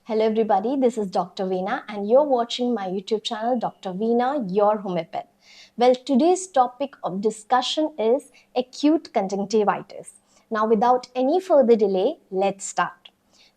Hello everybody, this is Dr. Veena and you're watching my YouTube channel Dr. Veena, your homeopath. Well, today's topic of discussion is acute conjunctivitis. Now without any further delay, let's start.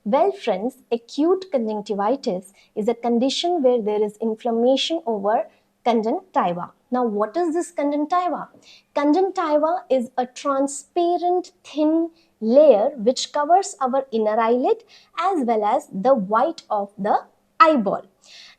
Well friends, acute conjunctivitis is a condition where there is inflammation over conjunctiva. Now what is this conjunctiva? Conjunctiva is a transparent thin layer which covers our inner eyelid as well as the white of the eyeball.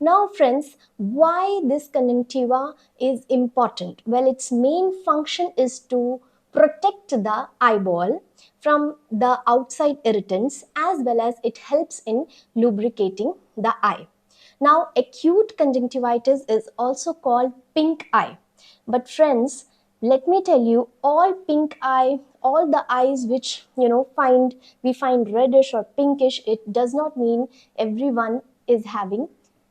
Now friends, why this conjunctiva is important? Well, its main function is to protect the eyeball from the outside irritants as well as it helps in lubricating the eye. Now, acute conjunctivitis is also called pink eye. But friends, let me tell you, all pink eye, all the eyes which we find reddish or pinkish, it does not mean everyone is having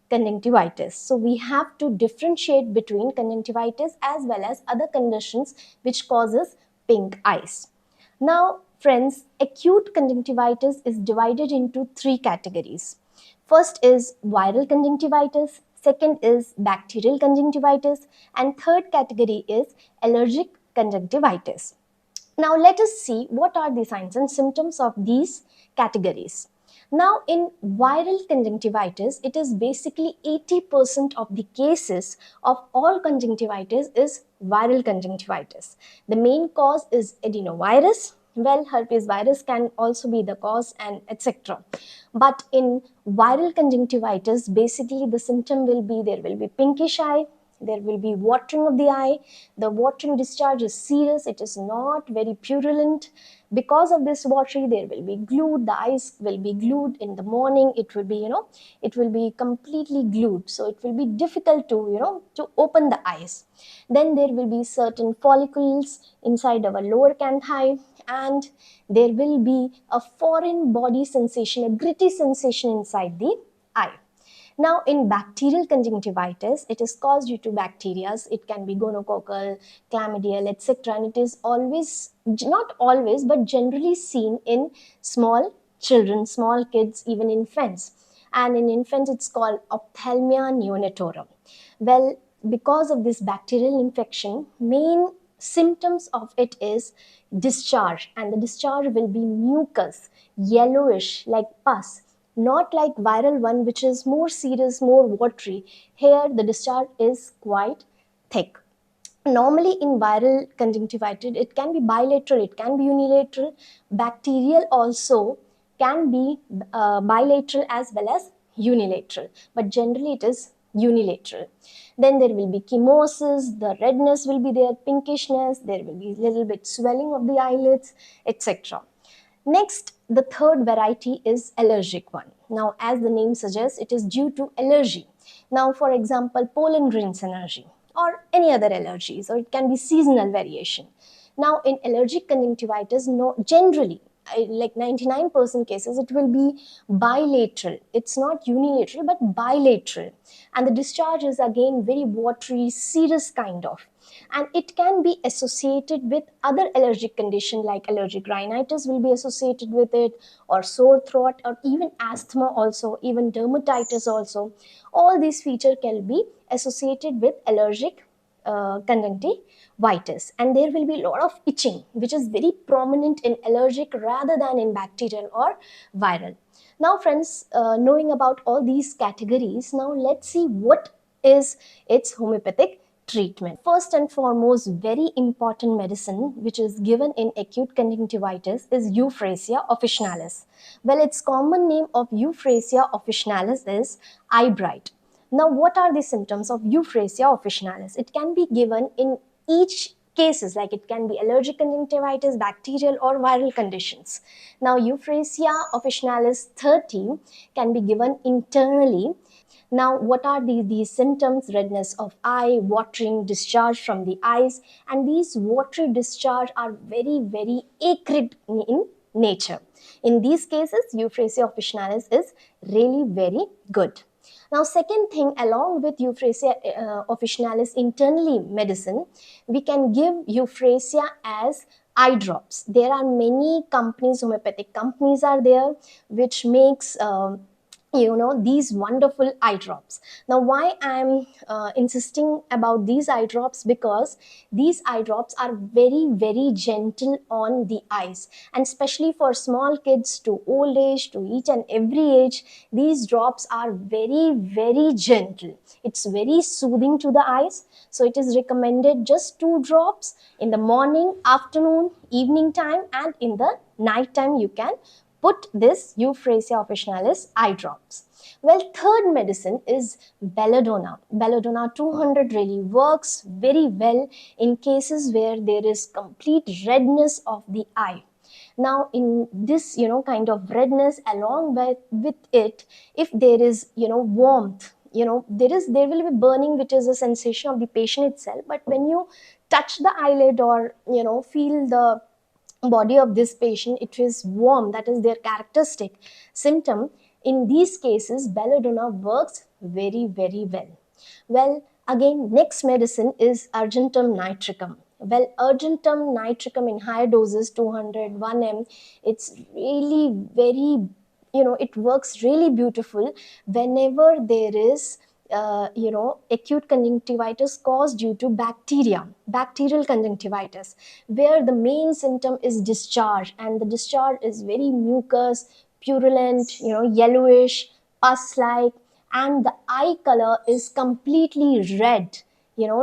conjunctivitis. So we have to differentiate between conjunctivitis as well as other conditions which causes pink eyes. Now, friends, acute conjunctivitis is divided into three categories. First is viral conjunctivitis, second is bacterial conjunctivitis, and third category is allergic conjunctivitis. Now, let us see what are the signs and symptoms of these categories. Now, in viral conjunctivitis, it is basically 80% of the cases of all conjunctivitis is viral conjunctivitis. The main cause is adenovirus. Well, herpes virus can also be the cause and etc. But in viral conjunctivitis, basically the symptom will be there will be pinkish eye, there will be watering of the eye. The watering discharge is serious, it is not very purulent. Because of this watery, there will be glued, the eyes will be glued in the morning, it will be it will be completely glued, so it will be difficult to to open the eyes. Then there will be certain follicles inside our lower canthi, and there will be a foreign body sensation, a gritty sensation inside the eye. Now, in bacterial conjunctivitis, it is caused due to bacteria. It can be gonococcal, chlamydial, etc. And it is always, not always, but generally seen in small children, small kids, even infants. And in infants, it's called ophthalmia neonatorum. Well, because of this bacterial infection, main symptoms of it is discharge, and the discharge will be mucus, yellowish like pus, not like viral one which is more serious, more watery. Here the discharge is quite thick. Normally in viral conjunctivitis, it can be bilateral, it can be unilateral. Bacterial also can be bilateral as well as unilateral, but generally it is unilateral. Then there will be chemosis, the redness will be there, pinkishness, there will be little bit swelling of the eyelids, etc. Next, the third variety is allergic one. Now, as the name suggests, it is due to allergy. Now, for example, pollen grains allergy or any other allergies, or it can be seasonal variation. Now, in allergic conjunctivitis, no, generally, like 99% cases, it will be bilateral. It's not unilateral, but bilateral. And the discharge is again very watery, serous kind of. And it can be associated with other allergic condition like allergic rhinitis will be associated with it, or sore throat, or even asthma also, even dermatitis also. All these features can be associated with allergic conjunctivitis, and there will be a lot of itching which is very prominent in allergic rather than in bacterial or viral. Now friends, knowing about all these categories, now let's see what is its homeopathic treatment. First and foremost, very important medicine which is given in acute conjunctivitis is Euphrasia officinalis. Well, its common name of Euphrasia officinalis is eye bright. Now, what are the symptoms of Euphrasia officinalis? It can be given in each cases, like it can be allergic conjunctivitis, bacterial or viral conditions. Now, Euphrasia officinalis 30 can be given internally. Now, what are these symptoms? Redness of eye, watering, discharge from the eyes, and these watery discharge are very, very acrid in nature. In these cases, Euphrasia officinalis is really very good. Now, second thing, along with Euphrasia officinalis internally medicine, we can give Euphrasia as eye drops. There are many companies, homeopathic companies are there, which makes these wonderful eye drops. Now why I'm insisting about these eye drops, because these eye drops are very very gentle on the eyes, and especially for small kids to old age, to each and every age, these drops are very very gentle. It's very soothing to the eyes. So it is recommended just 2 drops in the morning, afternoon, evening time, and in the night time you can put this Euphrasia officinalis eye drops. Well, third medicine is Belladona. Belladona 200 really works very well in cases where there is complete redness of the eye. Now in this kind of redness, along with it, if there is warmth, there will be burning, which is a sensation of the patient itself, but when you touch the eyelid or feel the body of this patient, it is warm, that is their characteristic symptom. In these cases Belladonna works very very well. Well, again, next medicine is Argentum Nitricum. Well, Argentum Nitricum in higher doses, 200 1 m, it's really very, it works really beautiful whenever there is acute conjunctivitis caused due to bacterial conjunctivitis, where the main symptom is discharge, and the discharge is very mucus, purulent, yellowish, pus like, and the eye color is completely red,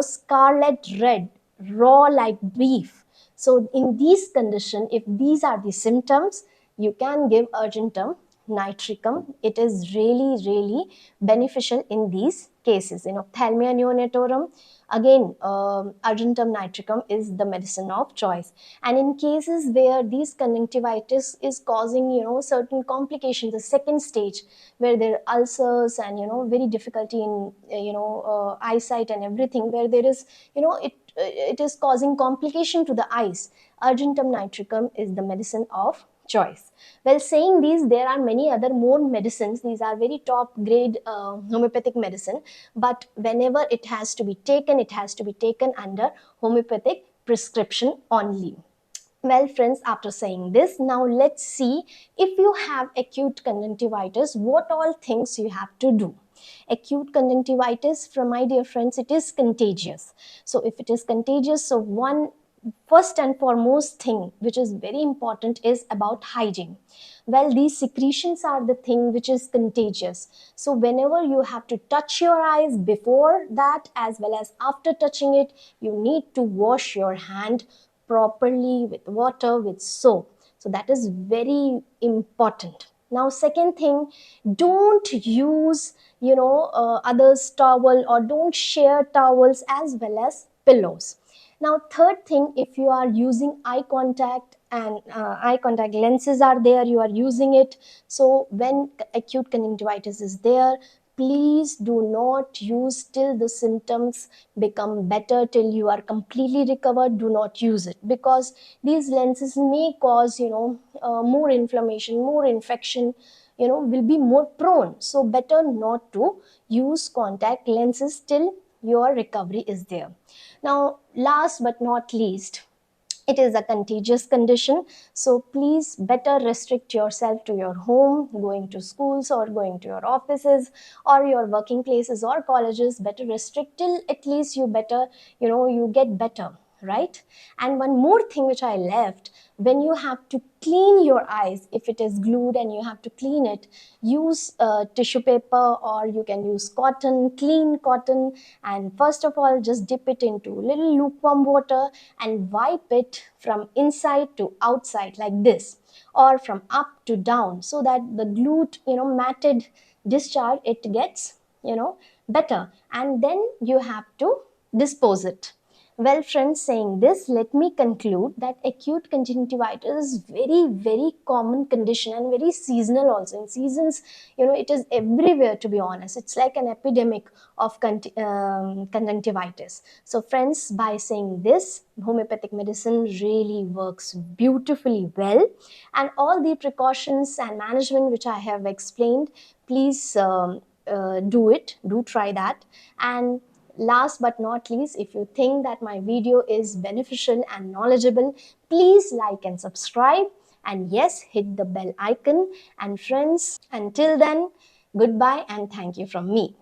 scarlet red, raw like beef. So in these condition, if these are the symptoms, you can give Argentum Nitricum. It is really really beneficial in these cases. In ophthalmia neonatorum, again, Argentum Nitricum is the medicine of choice. And in cases where these conjunctivitis is causing certain complications, the second stage, where there are ulcers and very difficulty in eyesight and everything, where there is it is causing complication to the eyes, Argentum Nitricum is the medicine of choice. Well, saying these, there are many other more medicines. These are very top grade homeopathic medicine, but whenever it has to be taken, it has to be taken under homeopathic prescription only. Well, friends, after saying this, now let's see, if you have acute conjunctivitis, what all things you have to do. Acute conjunctivitis, from my dear friends, it is contagious. So if it is contagious, so one first and foremost thing which is very important is about hygiene. Well, these secretions are the thing which is contagious. So whenever you have to touch your eyes, before that as well as after touching it, you need to wash your hand properly with water, with soap. So that is very important. Now second thing, don't use others towel, or don't share towels as well as pillows. Now third thing, if you are using eye contact and eye contact lenses are there, you are using it, so when acute conjunctivitis is there, please do not use till the symptoms become better, till you are completely recovered. Do not use it, because these lenses may cause more inflammation, more infection, will be more prone. So better not to use contact lenses till your recovery is there. Now last but not least, it is a contagious condition, so please better restrict yourself to your home. Going to schools or going to your offices or your working places or colleges, better restrict till at least you better, you get better, right? And one more thing which I left, when you have to clean your eyes, if it is glued and you have to clean it, use tissue paper, or you can use cotton, clean cotton, and first of all just dip it into little lukewarm water and wipe it from inside to outside like this, or from up to down, so that the glued matted discharge, it gets better, and then you have to dispose it. Well, friends, saying this, let me conclude that acute conjunctivitis is very, very common condition and very seasonal also. In seasons, it is everywhere, to be honest. It's like an epidemic of conjunctivitis. So, friends, by saying this, homeopathic medicine really works beautifully well. And all the precautions and management which I have explained, please do try that. And last but not least, if you think that my video is beneficial and knowledgeable, please like and subscribe, and yes, hit the bell icon. And friends, until then, Goodbye and thank you from me.